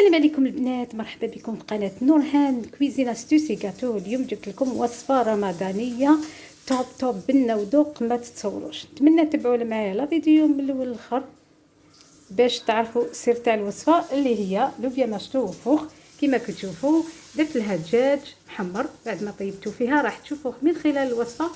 السلام عليكم البنات، مرحبا بكم في قناه نورهان كويزين استوسي غاتو. اليوم جبت لكم وصفه رمضانيه توب بنه وذوق ما تتصوروش. نتمنى تتبعوا معايا لا فيديو من الاول للاخر باش تعرفوا السر تاع الوصفه اللي هي لوبيا مشطوه فوخ. كما كتشوفوا درت لها دجاج محمر. بعد ما طيبتو فيها راح تشوفوا من خلال الوصفه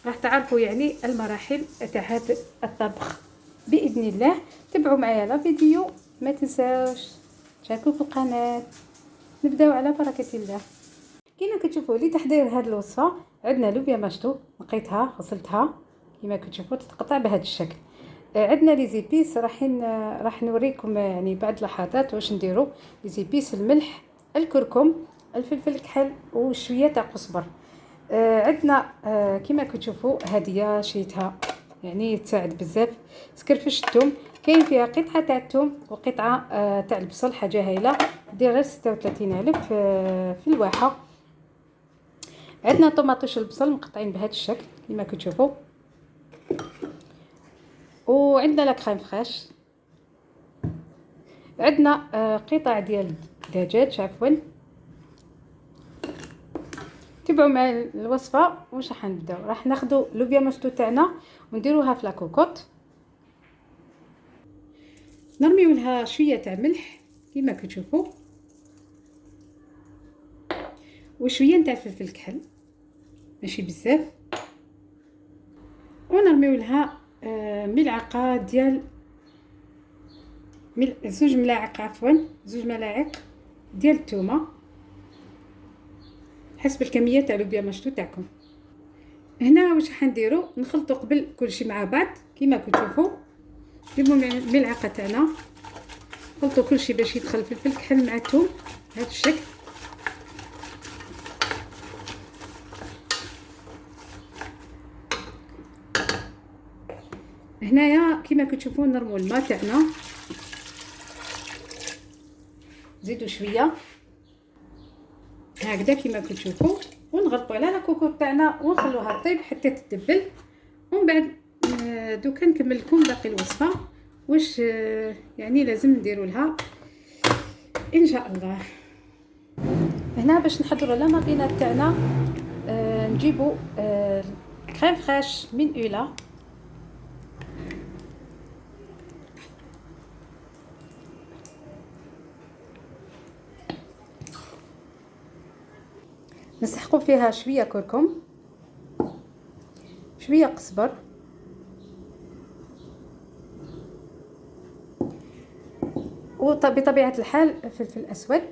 راح تعرفوا يعني المراحل تاع هذا الطبخ باذن الله. تبعوا معايا لا فيديو، ما تنساوش شاركوا في القناه. نبداو على بركه الله. كما كتشوفوا لتحضير هذه الوصفه عندنا لوبيا مشطو، نقيتها غسلتها كما كتشوفوا تتقطع بهذا الشكل. عندنا لي زيبيس راح نوريكم يعني بعد لحظات واش نديروا. لي زيبيس الملح، الكركم، الفلفل الكحل وشويه تاع قزبر. عندنا كما كتشوفوا هديه شيتها يعني تساعد بزاف. سكرفش الثوم، كاين فيها قطعه تاع الثوم وقطعه تاع البصل، حاجه هايله دير غير 36,000 في الواحه. عندنا طماطيش البصل مقطعين بهذا الشكل كما كتشوفوا، وعندنا لا كريم فريش. عندنا قطع ديال الدجاج عفوا. تبعوا مع الوصفه واش راح نبداو. راح ناخذوا لوبيا مشطو تاعنا ونديروها في لاكوكوط، نرميو لها شويه تاع ملح كما كتشوفوا وشويه تاع الفلفل الكحل ماشي بزاف، ونرميو لها ملعقه ديال زوج ملاعق عفوا زوج ملاعق ديال الثومه حسب الكميه تاع لوبيا مشطو تاعكم. هنا واش راح نديرو، نخلطوا قبل كلشي مع بعض كما كتشوفوا. نجيبوا الملعقه تاعنا نخلطوا كلشي باش يدخل الفلفل الكحل مع الثوم بهذا الشكل. هنايا كما كتشوفوا نرموا الماء تاعنا، نزيدوا شويه هكذا كما كتشوفوا، ونغطوا على الكوكوط تاعنا ونخلوها طيب حتى تتبل. ومن بعد دوكا نكمل لكم باقي الوصفه واش يعني لازم نديروا لها ان شاء الله. هنا باش نحضروا لا ماكينات تاعنا نجيبوا كريم فريش من اولا، نسحقوا فيها شويه كركم، شويه قزبر، وبطبيعه الحال فلفل اسود،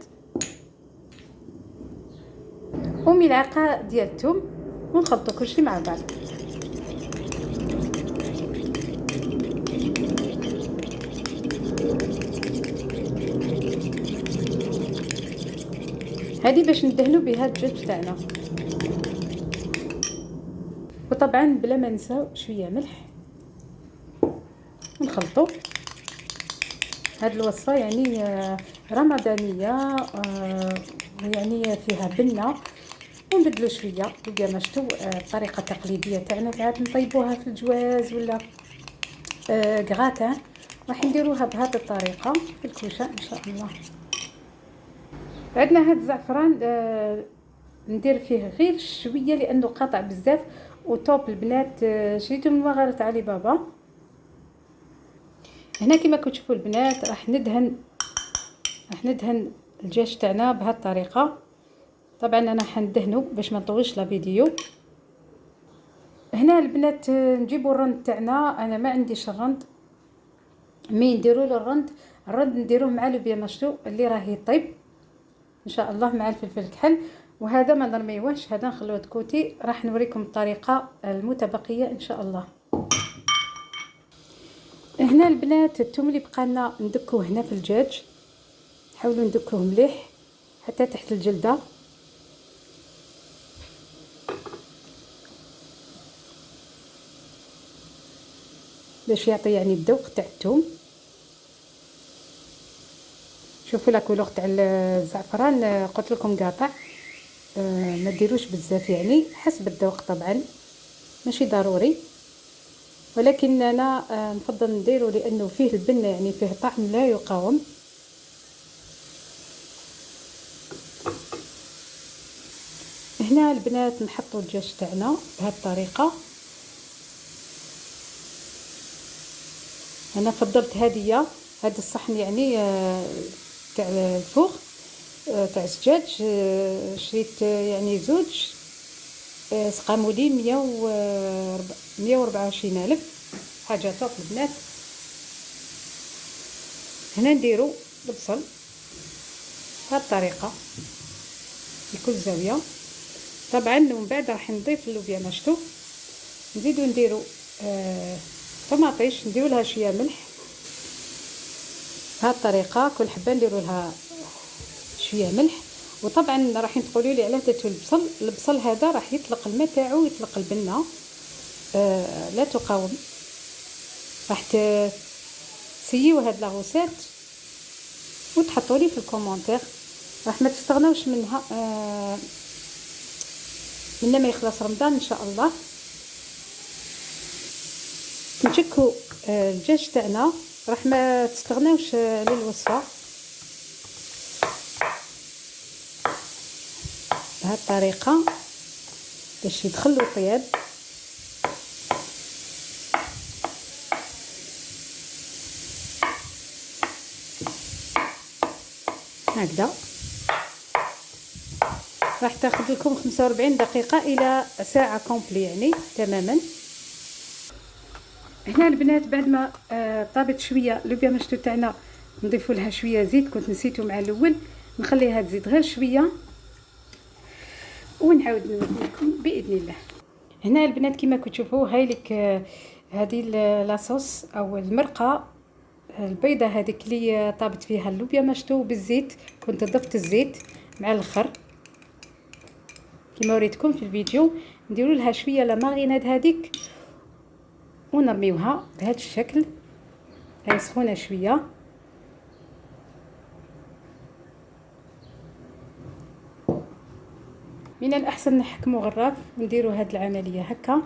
وملعقه ديال الثوم، ونخلطوا كلشي مع بعض. هذه باش ندهنوا بها الدجاج تاعنا، وطبعا بلا ما ننساو شويه ملح. ونخلطوا. هذه الوصفه يعني رمضانيه يعني فيها بنه، ونبدلوا شويه لوبيا مشطو الطريقه التقليديه تاعنا عاد نطيبوها في الجواز ولا كغاتان. راح نديروها بهذه الطريقه في الكوشه ان شاء الله. عندنا هذا الزعفران ندير فيه غير شويه لانه قاطع بزاف وطوب البنات. شريته من مغاره علي بابا. هنا كما كتشوفوا البنات راح ندهن الدجاج تاعنا بهذه الطريقه. طبعا انا حندهنه باش ما نطولش لا فيديو. هنا البنات نجيبوا الرند تاعنا. انا ما عنديش الرند، مي نديروا له الرند نديروه مع لوبيا مشطو اللي راه يطيب ان شاء الله مع الفلفل الكحل. وهذا ما نرميوهش، هذا نخلوه كوتي. راح نوريكم الطريقه المتبقيه ان شاء الله. هنا البنات الثوم اللي بقى لنا ندكوه هنا في الدجاج، حاولوا ندكوه مليح حتى تحت الجلده باش يعطي يعني الذوق تاع الثوم. شوفوا لا كولور تاع الزعفران قلت لكم قاطع، ما ديروش بزاف يعني حسب الذوق طبعا ماشي ضروري، ولكن انا نفضل نديرو لانه فيه البنه يعني فيه طعم لا يقاوم. هنا البنات نحطوا الدجاج تاعنا بهذه الطريقه. انا فضلت هذه هذا الصحن يعني تاع الفوق تاع الدجاج. شريت يعني زوج سقاموا لي 124 ألف. حاجه توب البنات. هنا نديرو البصل بهذه الطريقه في كل زاويه. طبعا ومن بعد راح نضيف اللوبيا مشطو، نزيدو نديرو طماطيش، نديرو لها شويه ملح بهذه الطريقه. كل حبه نديرو لها شويه ملح. وطبعا راح تقولوا لي علاه درتو البصل هذا راح يطلق الماء تاعو ويطلق البنه. لا تقاوم، راح تسيو هاد لاغوسات وتحطوا لي في الكومونتير. راح ما تستغناوش منها من لما يخلص رمضان ان شاء الله. نشكو الدجاج تاعنا، راح ما تستغناوش للوصفه بهذه الطريقه باش يدخلوا طياب. هكذا راح تاخذ لكم 45 دقيقه الى ساعه كومبلي يعني تماما. هنا البنات بعد ما طابت شويه اللوبيا مشطو تاعنا نضيفوا لها شويه زيت. كنت نسيته مع الاول، نخليها تزيد غير شويه ونعاود نوريكم باذن الله. هنا البنات كما كتشوفوا هاي لك هذه لاصوص او المرقه البيضه هذيك اللي طابت فيها اللوبيا مشطو بالزيت. كنت ضفت الزيت مع الاخر كما وريتكم في الفيديو. نديروا لها شويه لا ماريناد هذيك ونرميوها بهذا الشكل. هاي سخونه شويه. من الاحسن نحكموا غراف ونديروا هذه العمليه هكا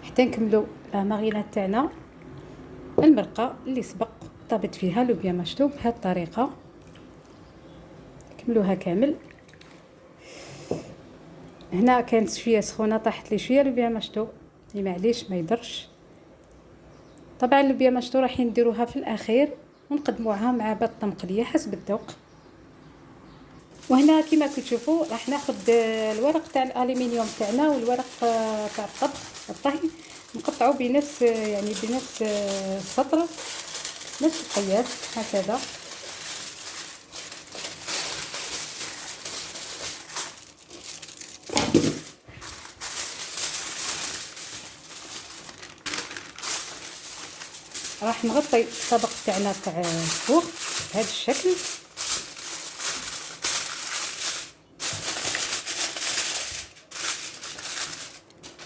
حتى نكملوا ماريناد تاعنا. المرقه اللي سبق طابت فيها لوبيا مشطو بهذه الطريقه كملوها كامل. هنا كانت شويه سخونه طاحت لي شويه لوبيا مشطو، معليش ما يضرش. طبعا اللوبيا مشطو راح نديروها في الاخير ونقدموها مع بطه مقليه حسب الذوق. وهنا كما كتشوفوا راح ناخذ الورق تاع الالومنيوم تاعنا والورق تاع الطبخ الطهي نقطعوا بنفس يعني بنفس السطر نفس القياس هكذا. راح نغطي الطبق تاعنا تاع الفوق بهذا الشكل.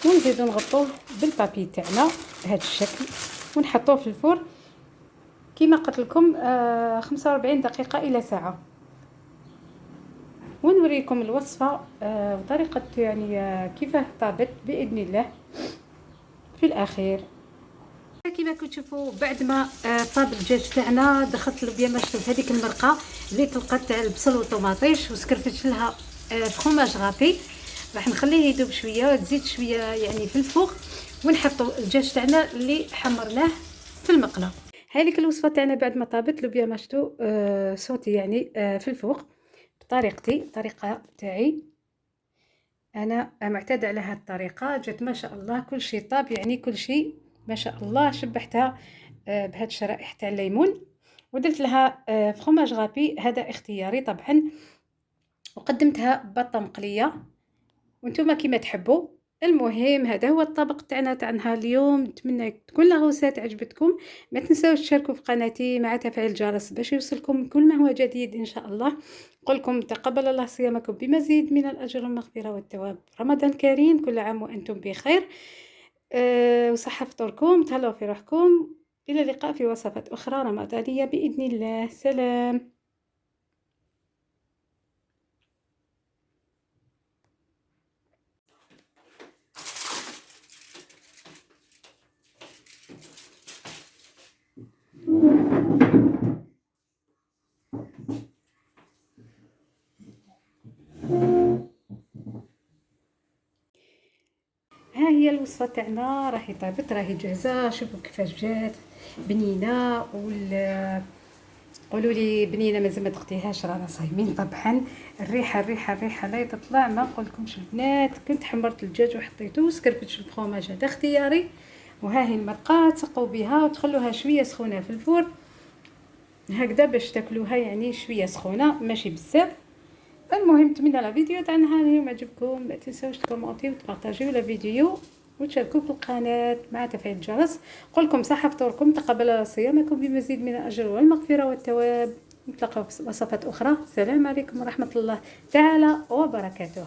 ونزيدو نغطوه بالبابي تاعنا بهذا الشكل ونحطوه في الفرن كما قلت لكم 45 دقيقه الى ساعه. ونوريكم الوصفه بطريقه يعني كيفاه طابت باذن الله في الاخير. كما كتشوفوا بعد ما طاب الدجاج تاعنا دخلت اللوبيا مشطو في هذيك المرقه اللي طلقت تاع البصل والطماطيش وسكرفت لها فخوماج غابي. راح نخليه يذوب شويه وتزيد شويه يعني في الفوق ونحطوا الدجاج تاعنا اللي حمرناه في المقله. هاي لك الوصفه تاعنا بعد ما طابت لوبيا مشطو صوتي يعني في الفوق بطريقتي الطريقه تاعي انا معتاده على هذه الطريقه. جات ما شاء الله كل شيء طاب يعني كل شيء ما شاء الله. شبحتها بهاد الشرائح تاع الليمون ودرت لها فخوماج غابي هذا اختياري طبعا. وقدمتها بطه مقليه وانتم كيما تحبوا. المهم هذا هو الطبق تاعنا تاع نهار اليوم. نتمنى تكون لاغوسات عجبتكم. ما تنساوش تشاركوا في قناتي مع تفعيل الجرس باش يوصلكم كل ما هو جديد ان شاء الله. نقول لكم تقبل الله صيامكم بمزيد من الاجر والمغفره والثواب. رمضان كريم، كل عام وانتم بخير وصحه فطوركم. تهلاو في روحكم. الى اللقاء في وصفات اخرى رمضانيه باذن الله. سلام. الوصفه تاعنا راهي طابت، راهي جاهزه. شوفوا كيفاش جات بنينه. قولوا لي بنينه مازال ما دقتيهاش، رانا صايمين طبعا. الريحه لا تطلع، ما نقولكمش البنات. كنت حمرت الدجاج وحطيته وسكرفت الفرomاج، هذا اختياري. وها هي المرقه، تسقوا بها وتخلوها شويه سخونه في الفرن هكذا باش تاكلوها، يعني شويه سخونه ماشي بزاف. المهم نتمنى لا فيديو تاعنا اليوم عجبكم. ما تنساوش تكومونتيو وتبارطاجيو لا فيديو وتشاركوا في القناه مع تفعيل الجرس. نقول لكم صحه فطوركم، تقبل صيامكم بمزيد من الاجر والمغفره والثواب. نتلاقاو في وصفات اخرى. السلام عليكم ورحمه الله تعالى وبركاته.